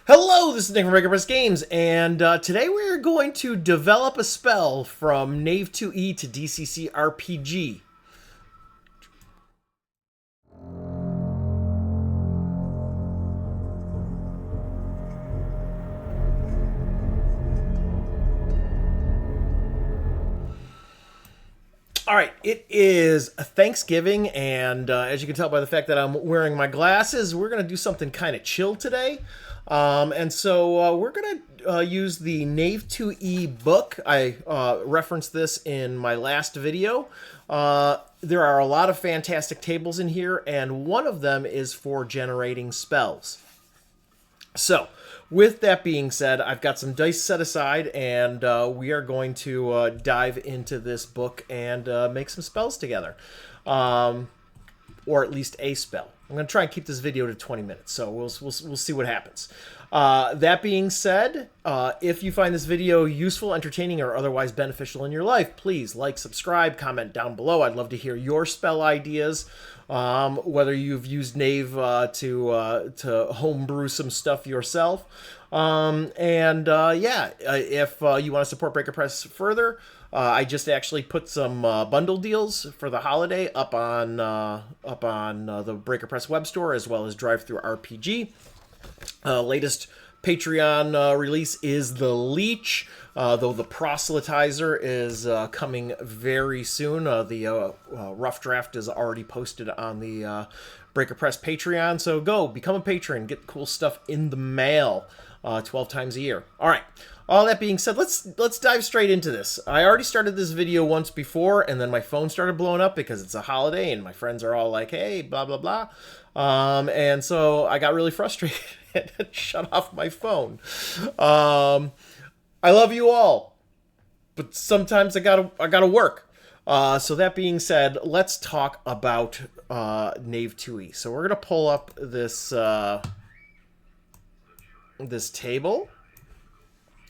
Hello, this is Nick from Breaker Press Games, and today we're going to develop a spell from Knave 2E to DCC RPG. All right, it is Thanksgiving, and as you can tell by the fact that I'm wearing my glasses, we're going to do something kind of chill today. And so we're going to use the Knave 2E book. I referenced this in my last video. There are a lot of fantastic tables in here, and one of them is for generating spells. So, with that being said, I've got some dice set aside, and we are going to dive into this book and make some spells together. Or at least a spell. I'm going to try and keep this video to 20 minutes, so we'll see what happens. That being said, if you find this video useful, entertaining, or otherwise beneficial in your life, please like, subscribe, comment down below. I'd love to hear your spell ideas, whether you've used Knave to homebrew some stuff yourself. If you want to support Breaker Press further, I just actually put some bundle deals for the holiday up on the Breaker Press web store, as well as Drive-Thru RPG. Latest Patreon release is the Leech, though the Proselytizer is coming very soon. The rough draft is already posted on the Breaker Press Patreon, so go become a patron, get cool stuff in the mail 12 times a year. All right. All that being said, let's dive straight into this. I already started this video once before, and then my phone started blowing up because it's a holiday, and my friends are all like, "Hey, blah blah blah," and so I got really frustrated and shut off my phone. I love you all, but sometimes I gotta work. So that being said, let's talk about Knave 2E. So we're gonna pull up this this table.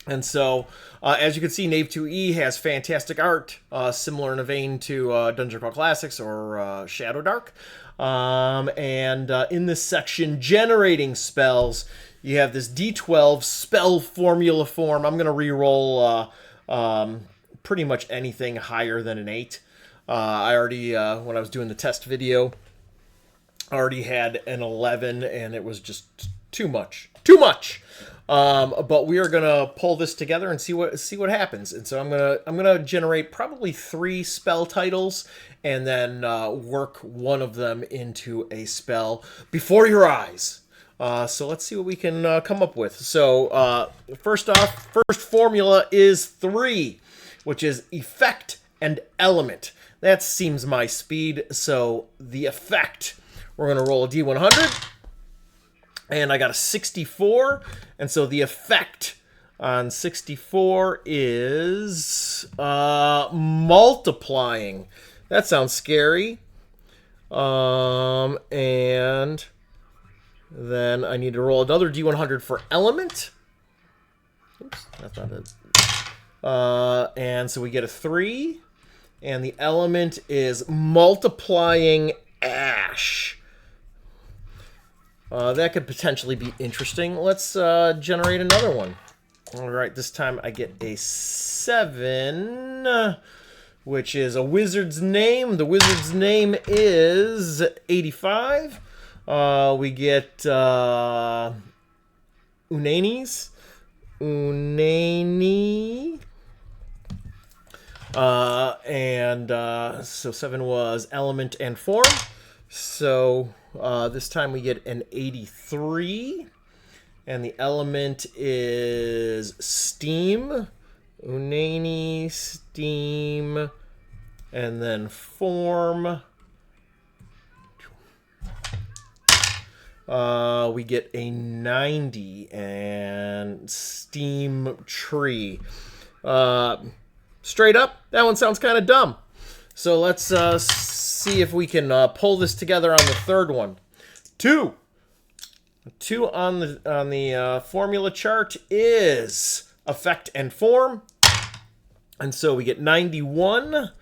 And so, as you can see, Knave 2E has fantastic art, similar in a vein to Dungeon Crawl Classics or Shadow Dark. In this section, generating spells, you have this D12 spell formula form. I'm going to reroll pretty much anything higher than an 8. I already, when I was doing the test video, already had an 11, and it was just too much. Too much! But we are gonna pull this together and see what happens. And so I'm gonna generate probably 3 spell titles, and then work one of them into a spell before your eyes. So let's see what we can come up with. So first off, first formula is 3, which is effect and element. That seems my speed. So the effect, we're gonna roll a D100. And I got a 64, and so the effect on 64 is multiplying. That sounds scary. And then I need to roll another D100 for element. Oops, that's not it. And so we get a 3, and the element is multiplying ash. That could potentially be interesting. Let's generate another one. All right, this time I get a 7, which is a wizard's name. The wizard's name is 85. We get Unani. So 7 was element and form. So this time we get an 83, and the element is steam. Unani, steam, and then form. We get a 90, and steam tree. Straight up, that one sounds kind of dumb. So let's see if we can pull this together on the third one. 2 on the formula chart is effect and form, and so we get 91.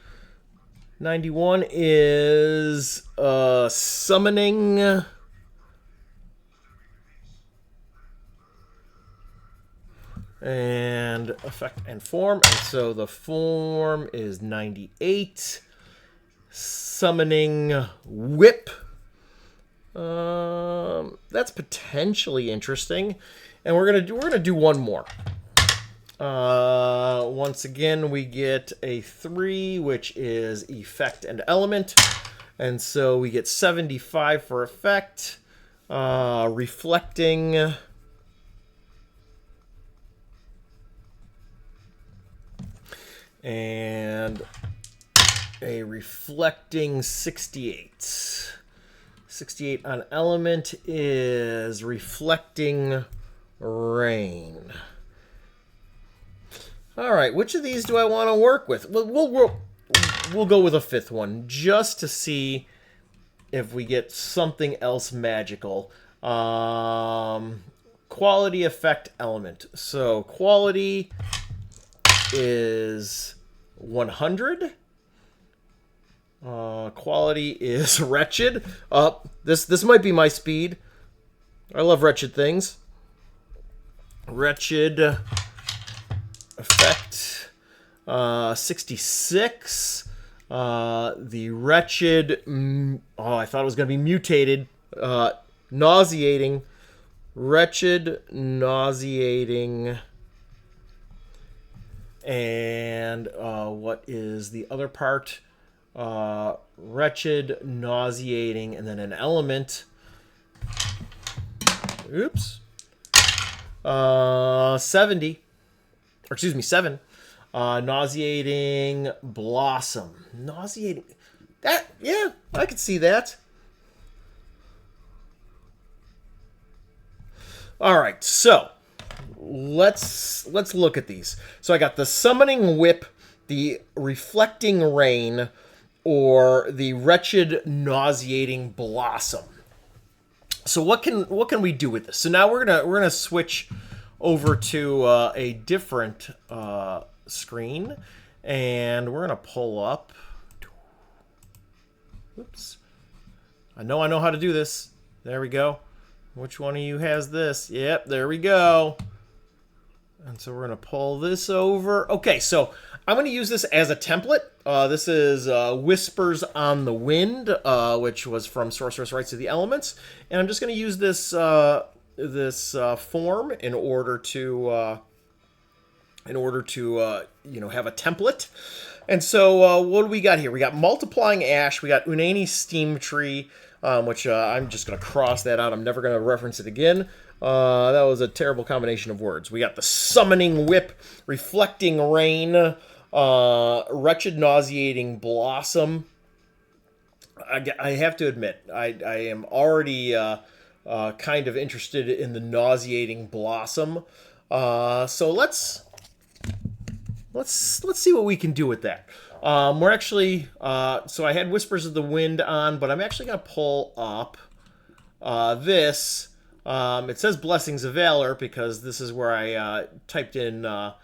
91 is summoning And effect and form. And so the form is 98. Summoning Whip. That's potentially interesting. And we're gonna do one more. Once again, we get a 3, which is effect and element. And so we get 75 for effect. Reflecting. And a reflecting 68. 68 on element is reflecting rain. All right, which of these do I want to work with? We'll go with a 5th one just to see if we get something else magical. Quality effect element. So quality is 100. Quality is wretched. This might be my speed. I love wretched things. Wretched effect 66. The wretched. I thought it was going to be mutated. Nauseating. Wretched, nauseating. And what is the other part? Wretched, nauseating, and then an element. Oops. 70. Or excuse me, 7. Nauseating blossom. Nauseating. That, yeah, I could see that. All right, so let's look at these. So I got the summoning whip, the reflecting rain, or the wretched nauseating blossom. So what can we do with this? So now we're gonna switch over to a different screen, and we're gonna pull up. Oops. I know how to do this. There we go. Which one of you has this? Yep, there we go. And so we're going to pull this over. Okay, so I'm going to use this as a template. This is Whispers on the Wind, which was from Sorceress Rites of the Elements. And I'm just going to use this form in order to have a template. And so what do we got here? We got Multiplying Ash. We got Unani's Steam Tree, which I'm just going to cross that out. I'm never going to reference it again. That was a terrible combination of words. We got the Summoning Whip, Reflecting Rain, Wretched Nauseating Blossom. I have to admit, I am already kind of interested in the Nauseating Blossom. So let's see what we can do with that. We're actually, so I had Whispers of the Wind on, but I'm actually going to pull up this. It says Blessings of Valor because this is where I typed in the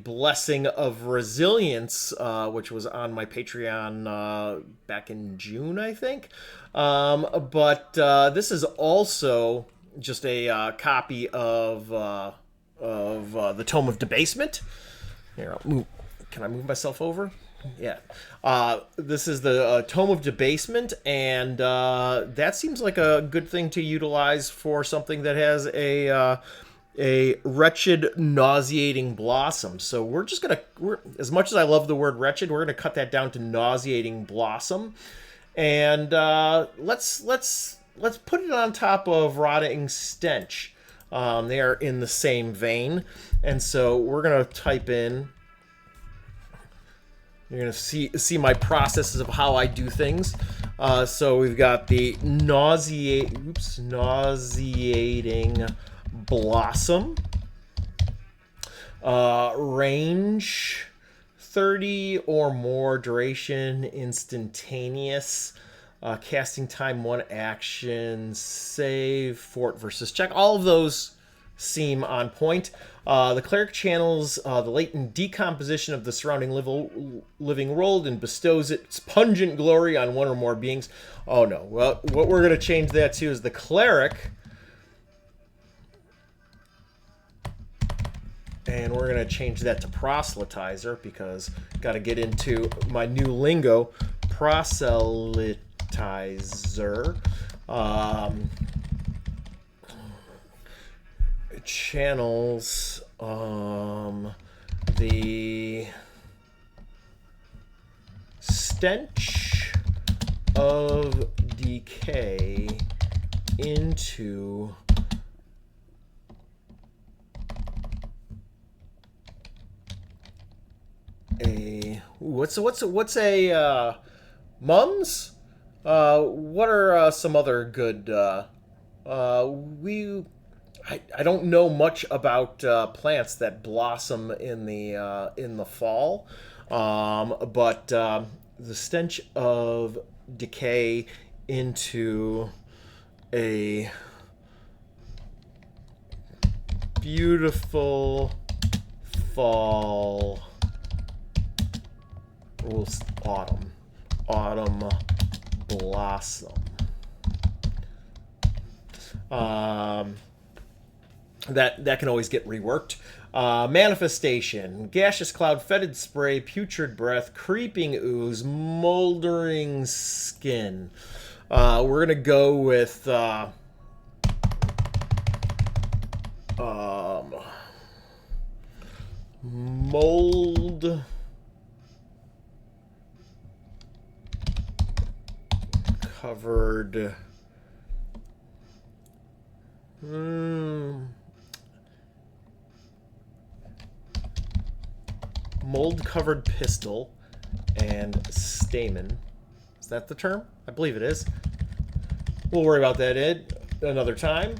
Blessing of Resilience, which was on my Patreon back in June, I think. But this is also just a copy of the Tome of Debasement. Here, I'll move. Can I move myself over? Yeah. This is the Tome of Debasement, and that seems like a good thing to utilize for something that has a wretched, nauseating blossom. So we're just gonna, as much as I love the word wretched, we're gonna cut that down to nauseating blossom, and let's put it on top of rotting stench. They are in the same vein, and so we're gonna type in. You're going to see my processes of how I do things. So we've got the nauseating blossom. Range 30 or more, duration instantaneous. Casting time 1 action, save, fort versus check. All of those seem on point. The cleric channels the latent decomposition of the surrounding living world and bestows its pungent glory on one or more beings. Oh no, well, what we're going to change that to is the cleric And we're going to change that to proselytizer because got to get into my new lingo, proselytizer. Channels the stench of decay into a what's a mums? What are some other good I don't know much about plants that blossom in the fall, but the stench of decay into a beautiful fall, autumn blossom. That can always get reworked. Manifestation, gaseous cloud, fetid spray, putrid breath, creeping ooze, moldering skin. We're gonna go with mold covered. Mold-covered pistil and stamen. Is that the term? I believe it is. We'll worry about that another time.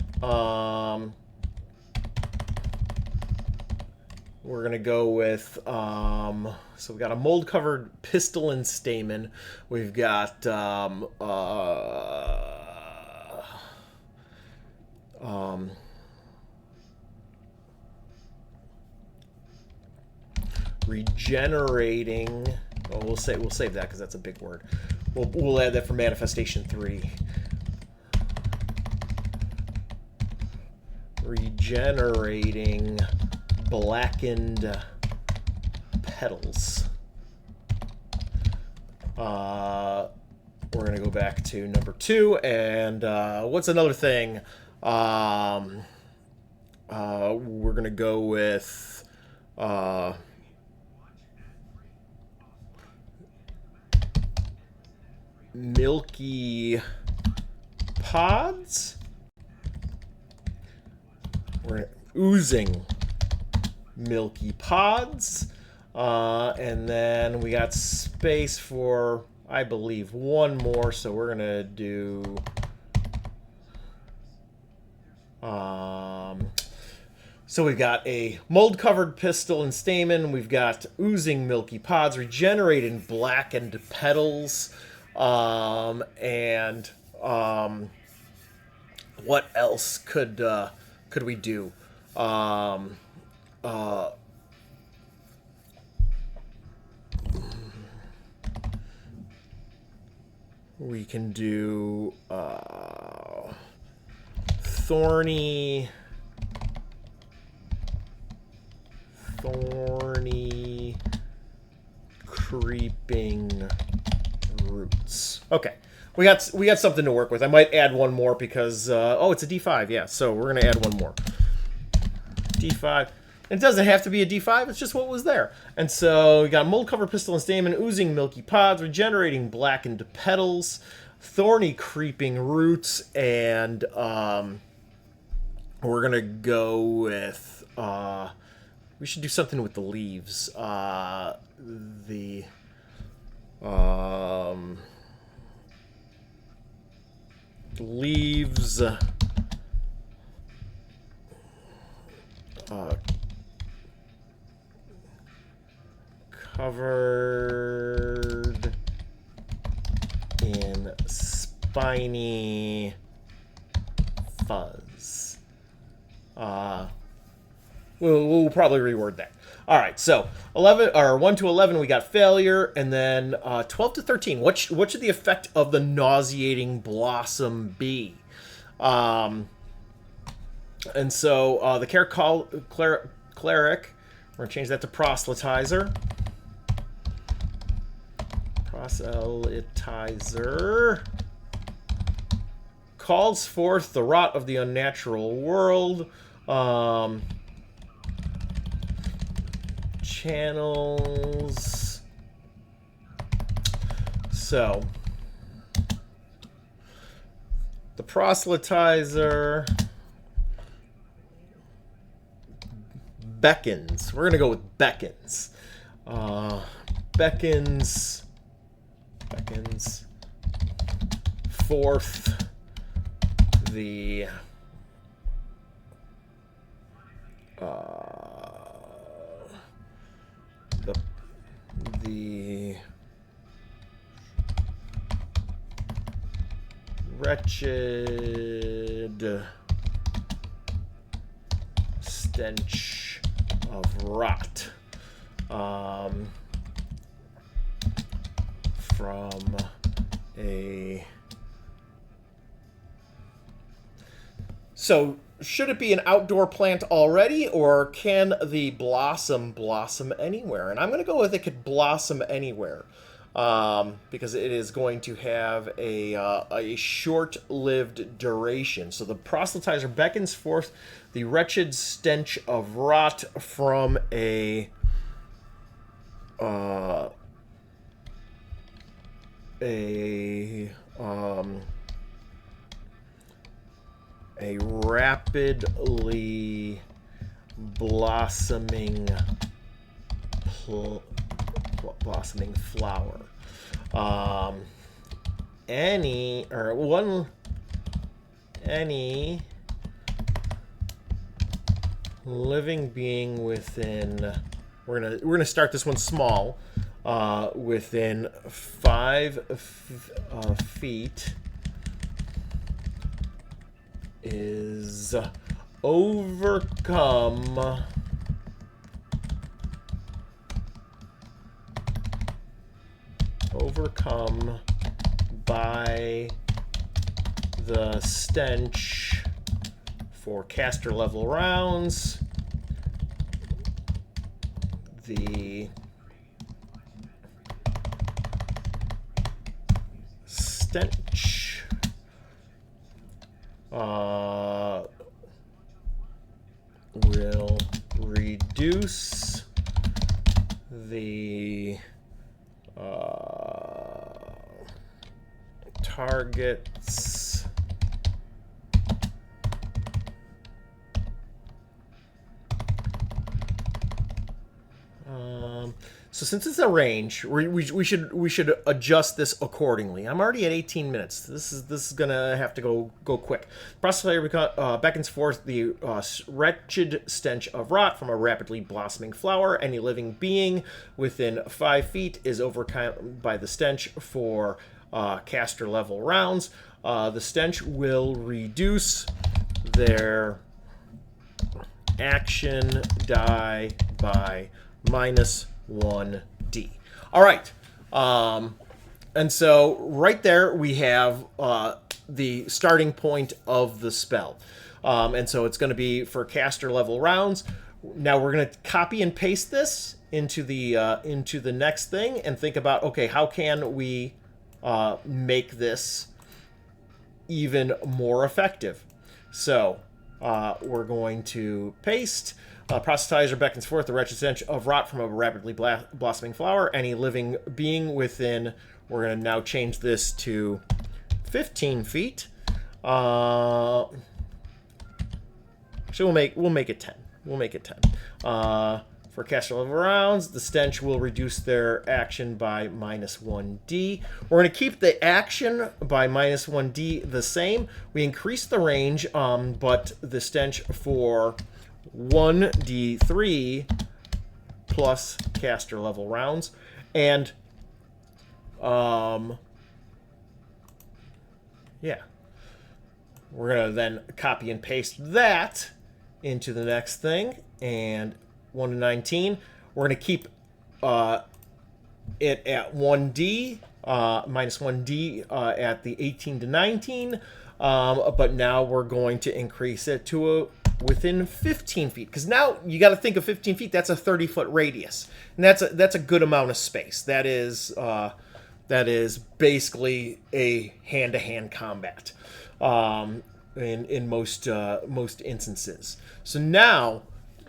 We're going to go with... so we've got a mold-covered pistil and stamen. We've got... regenerating. Oh, we'll save that because that's a big word. We'll add that for manifestation 3. Regenerating blackened petals. We're gonna go back to number 2, and what's another thing? We're gonna go with milky pods. We're oozing milky pods. And then we got space for, I believe, one more. So we're going to do... So we've got a mold-covered pistil and stamen. We've got oozing milky pods, regenerating blackened petals. And what else could we do? We can do thorny creeping roots. Okay, we got something to work with. I might add one more because oh, it's a D5. Yeah, so we're gonna add one more. D5. It doesn't have to be a D5. It's just what was there. And so we got mold-covered pistil and stamen, oozing milky pods, regenerating blackened petals, thorny creeping roots, and we're gonna go with we should do something with the leaves. Leaves covered in spiny fuzz. We'll probably reword that. All right, so 1 to 11 we got failure, and then 12 to 13. What should the effect of the nauseating blossom be? And so the cleric We're going to change that to proselytizer. Proselytizer calls forth the rot of the unnatural world. Channels. So, the proselytizer beckons. We're going to go with beckons. Beckons forth the wretched stench of rot from a... So, should it be an outdoor plant already, or can the blossom anywhere? And I'm going to go with it could blossom anywhere, because it is going to have a short-lived duration. So the proselytizer beckons forth the wretched stench of rot from a rapidly blossoming flower. Any living being within, we're gonna start this one small, within 5 feet is overcome by the stench for caster level rounds. The stench will reduce the target's so since it's a range, we should adjust this accordingly. I'm already at 18 minutes. This is gonna have to go quick. Proselytizer beckons forth the wretched stench of rot from a rapidly blossoming flower. Any living being within 5 feet is overcome by the stench for caster level rounds. The stench will reduce their action die by -1d. All right. And so right there we have the starting point of the spell. And so it's going to be for caster level rounds. Now we're going to copy and paste this into the next thing and think about, okay, how can we make this even more effective? So we're going to paste. Proselytizer beckons forth the wretched stench of rot from a rapidly blossoming flower. Any living being within, we're going to now change this to 15 feet. Actually, we'll make it 10. We'll make it 10. For caster level rounds, the stench will reduce their action by -1d. We're going to keep the action by -1d the same. We increase the range, but the stench for 1d3 plus caster level rounds. And yeah, we're gonna then copy and paste that into the next thing. And 1 to 19, we're gonna keep it at 1d, -1d at the 18 to 19, but now we're going to increase it to within 15 feet. Because now you got to think of 15 feet. That's a 30-foot radius, and that's a good amount of space. That is basically a hand-to-hand combat in most instances. So now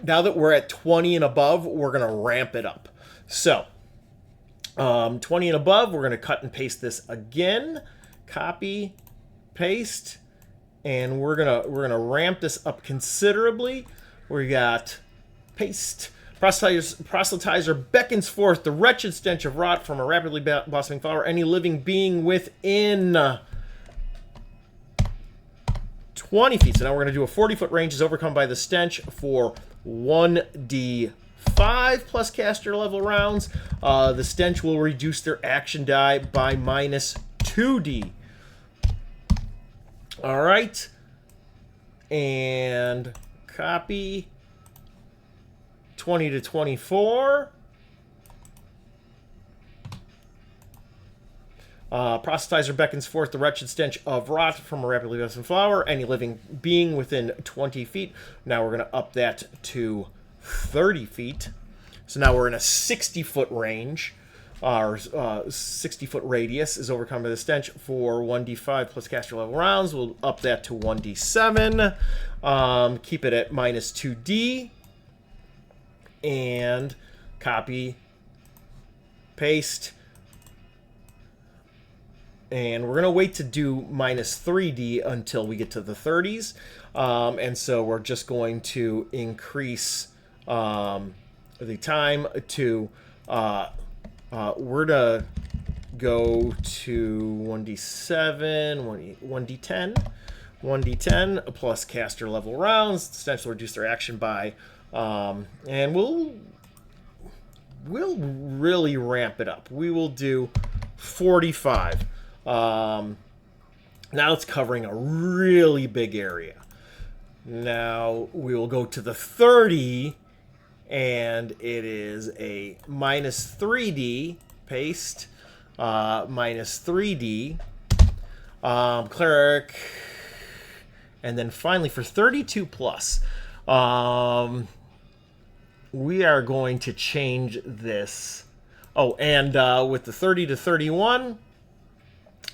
that we're at 20 and above, we're gonna ramp it up. So 20 and above, we're gonna cut and paste this again. Copy, paste. And we're gonna ramp this up considerably. We got paste. Proselytizer beckons forth the wretched stench of rot from a rapidly blossoming flower. Any living being within 20 feet. So now we're gonna do a 40-foot range is overcome by the stench for 1d5 plus caster level rounds. The stench will reduce their action die by minus 2d. All right, and copy 20 to 24. Proselytizer beckons forth the wretched stench of rot from a rapidly blossoming flower. Any living being within 20 feet. Now we're going to up that to 30 feet. So now we're in a 60-foot range. Our 60-foot radius is overcome by the stench for 1d5 plus caster level rounds. We'll up that to 1d7. Keep it at minus 2d. And copy, paste. And we're going to wait to do minus 3d until we get to the 30s. And so we're just going to increase the time to... we're to go to 1d7, 1d10 plus caster level rounds. Essentially reduce their action by, and we'll really ramp it up. We will do 45. Now it's covering a really big area. Now we will go to the 30. And it is a minus 3d, paste, minus 3d, cleric, and then finally for 32 plus, we are going to change this. Oh, and with the 30 to 31,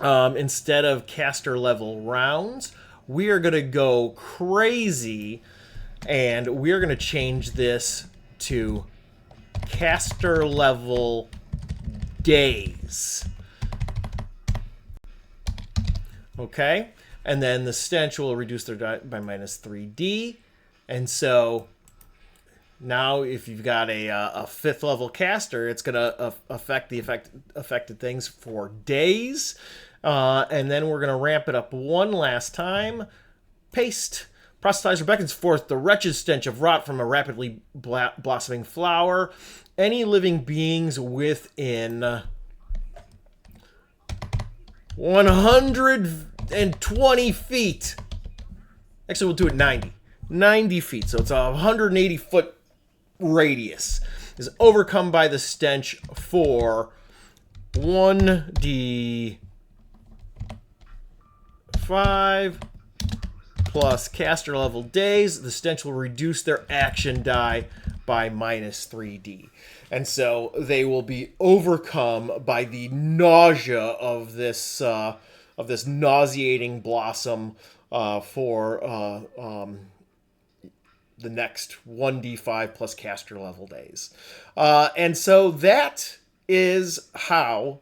instead of caster level rounds, we are going to go crazy, and we are going to change this to caster level days. Okay, and then the stench will reduce their die by minus 3d. And so now if you've got a 5th level caster, it's going to affect the affected things for days. And then we're going to ramp it up one last time. Paste. Proselytizer beckons forth the wretched stench of rot from a rapidly blossoming flower. Any living beings within 120 feet. Actually, we'll do it 90. 90 feet. So it's a 180-foot radius. Is overcome by the stench for 1d5 plus caster level days. The stench will reduce their action die by minus 3d. And so they will be overcome by the nausea of this nauseating blossom for the next 1d5 plus caster level days. And so that is how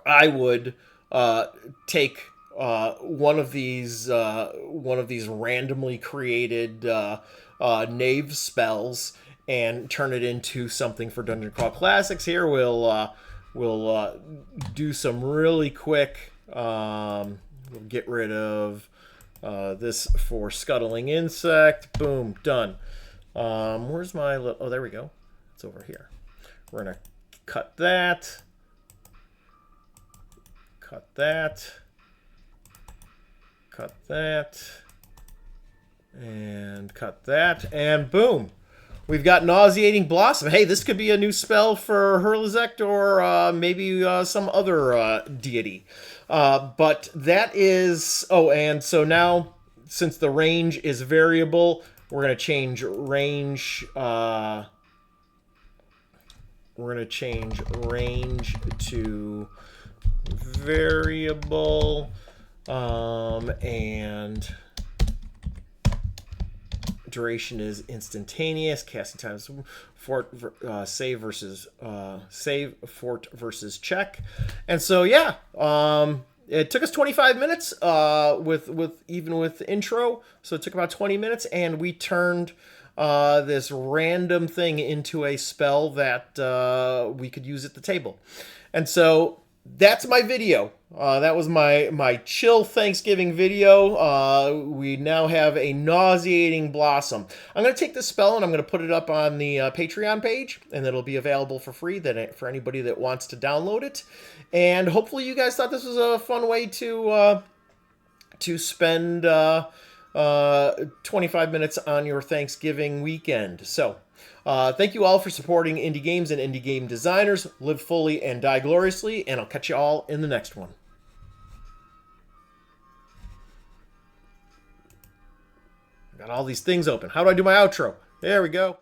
I would take one of these randomly created Knave spells and turn it into something for Dungeon Crawl Classics. Here we'll do some really quick. We'll get rid of this for Scuttling Insect. Boom, done. Where's my? Oh, there we go. It's over here. We're gonna cut that. Cut that. Cut that, and cut that, and boom. We've got Nauseating Blossom. Hey, this could be a new spell for Hurlizect or maybe some other deity. But that is... Oh, and so now since the range is variable, we're going to change range. We're going to change range to variable, and duration is instantaneous. Casting time is fort, save fort versus check. And so yeah, it took us 25 minutes even with intro, so it took about 20 minutes, and we turned this random thing into a spell that we could use at the table. And so that's my video. That was my chill Thanksgiving video. We now have a nauseating blossom. I'm going to take this spell and I'm going to put it up on the Patreon page, and it'll be available for free for anybody that wants to download it. And hopefully you guys thought this was a fun way to spend 25 minutes on your Thanksgiving weekend. So thank you all for supporting indie games and indie game designers. Live fully and die gloriously, and I'll catch you all in the next one. Got all these things open. How do I do my outro? There we go.